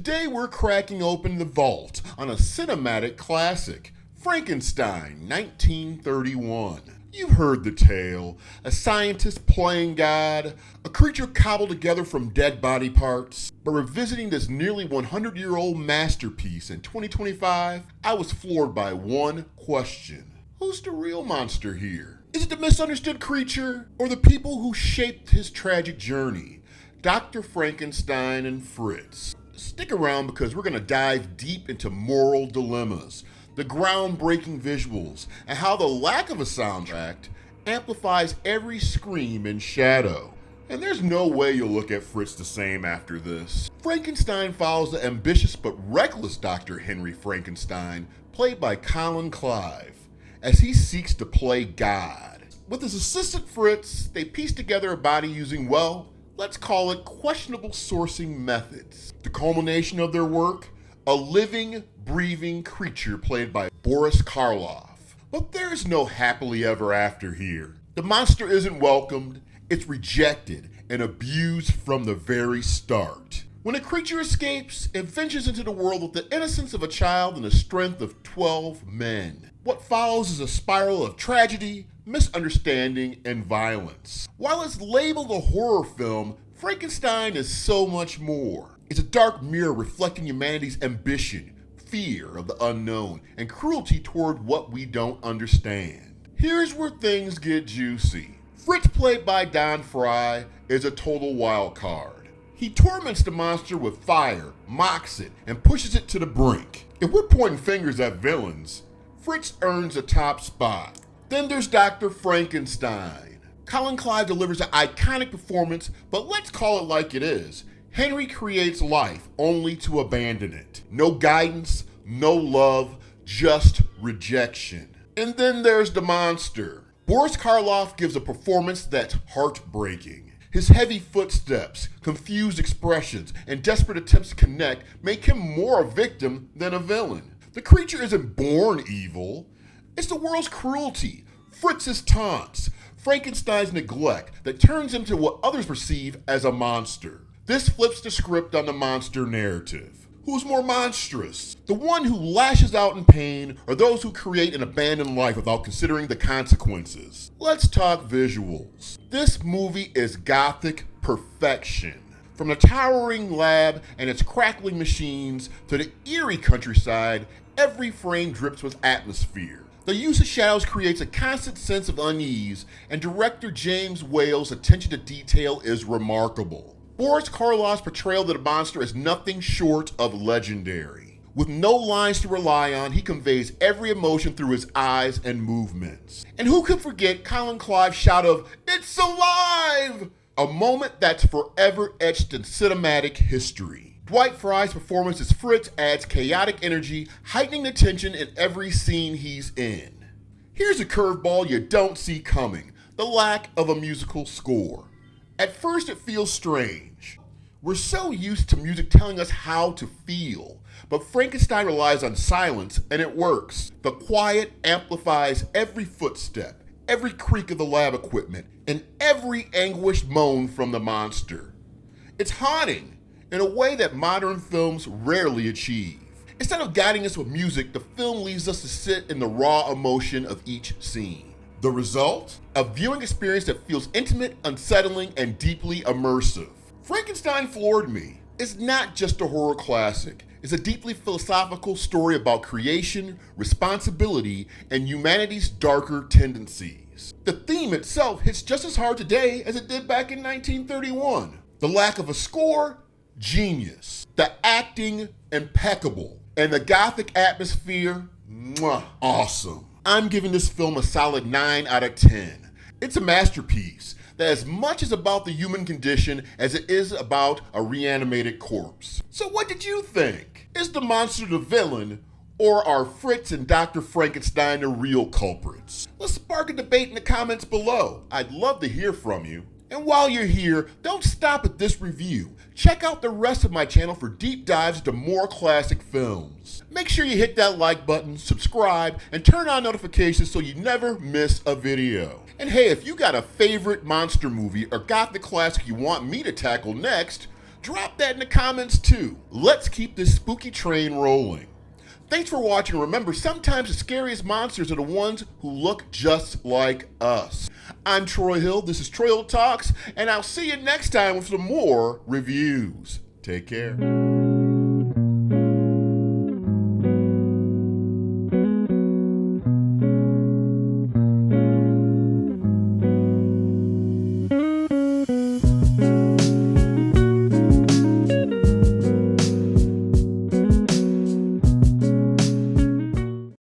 Today we're cracking open the vault on a cinematic classic, Frankenstein, 1931. You've heard the tale. A scientist playing God, a creature cobbled together from dead body parts. But revisiting this nearly 100-year-old masterpiece in 2025, I was floored by one question. Who's the real monster here? Is it the misunderstood creature, or the people who shaped his tragic journey? Dr. Frankenstein and Fritz. Stick around because we're going to dive deep into moral dilemmas, the groundbreaking visuals, and how the lack of a soundtrack amplifies every scream and shadow. And there's no way you'll look at Fritz the same after this. Frankenstein follows the ambitious but reckless Dr. Henry Frankenstein, played by Colin Clive, as he seeks to play God. With his assistant Fritz, they piece together a body using, well, let's call it questionable sourcing methods. The culmination of their work? A living, breathing creature played by Boris Karloff. But there's no happily ever after here. The monster isn't welcomed, it's rejected and abused from the very start. When a creature escapes, it ventures into the world with the innocence of a child and the strength of 12 men. What follows is a spiral of tragedy, misunderstanding, and violence. While it's labeled a horror film, Frankenstein is so much more. It's a dark mirror reflecting humanity's ambition, fear of the unknown, and cruelty toward what we don't understand. Here's where things get juicy. Fritz, played by Don Fry, is a total wild card. He torments the monster with fire, mocks it, and pushes it to the brink. If we're pointing fingers at villains, Fritz earns a top spot. Then there's Dr. Frankenstein. Colin Clive delivers an iconic performance, but let's call it like it is. Henry creates life only to abandon it. No guidance, no love, just rejection. And then there's the monster. Boris Karloff gives a performance that's heartbreaking. His heavy footsteps, confused expressions, and desperate attempts to connect make him more a victim than a villain. The creature isn't born evil. It's the world's cruelty, Fritz's taunts, Frankenstein's neglect that turns him to what others perceive as a monster. This flips the script on the monster narrative. Who's more monstrous? The one who lashes out in pain, or those who create an abandoned life without considering the consequences? Let's talk visuals. This movie is Gothic perfection. From the towering lab and its crackling machines to the eerie countryside, every frame drips with atmosphere. The use of shadows creates a constant sense of unease, and director James Whale's attention to detail is remarkable. Boris Karloff's portrayal of the monster is nothing short of legendary. With no lines to rely on, he conveys every emotion through his eyes and movements. And who could forget Colin Clive's shout of, "It's alive!" A moment that's forever etched in cinematic history. Dwight Fry's performance as Fritz adds chaotic energy, heightening the tension in every scene he's in. Here's a curveball you don't see coming: the lack of a musical score. At first it feels strange. We're so used to music telling us how to feel, but Frankenstein relies on silence and it works. The quiet amplifies every footstep, every creak of the lab equipment, and every anguished moan from the monster. It's haunting in a way that modern films rarely achieve. Instead of guiding us with music, the film leaves us to sit in the raw emotion of each scene. The result? A viewing experience that feels intimate, unsettling, and deeply immersive. Frankenstein floored me. It's not just a horror classic. It's a deeply philosophical story about creation, responsibility, and humanity's darker tendencies. The theme itself hits just as hard today as it did back in 1931. The lack of a score? Genius. The acting? Impeccable. And the Gothic atmosphere? Mwah, awesome. I'm giving this film a solid 9 out of 10. It's a masterpiece that as much is about the human condition as it is about a reanimated corpse. So what did you think? Is the monster the villain, or are Fritz and Dr. Frankenstein the real culprits? Let's spark a debate in the comments below. I'd love to hear from you. And while you're here, don't stop at this review. Check out the rest of my channel for deep dives into more classic films. Make sure you hit that like button, subscribe, and turn on notifications so you never miss a video. And hey, if you got a favorite monster movie or Gothic classic you want me to tackle next, Drop that in the comments too. Let's keep this spooky train rolling. Thanks for watching. Remember, sometimes the scariest monsters are the ones who look just like us. I'm Troy Hill, this is Troy Hill Talks, and I'll see you next time with some more reviews. Take care.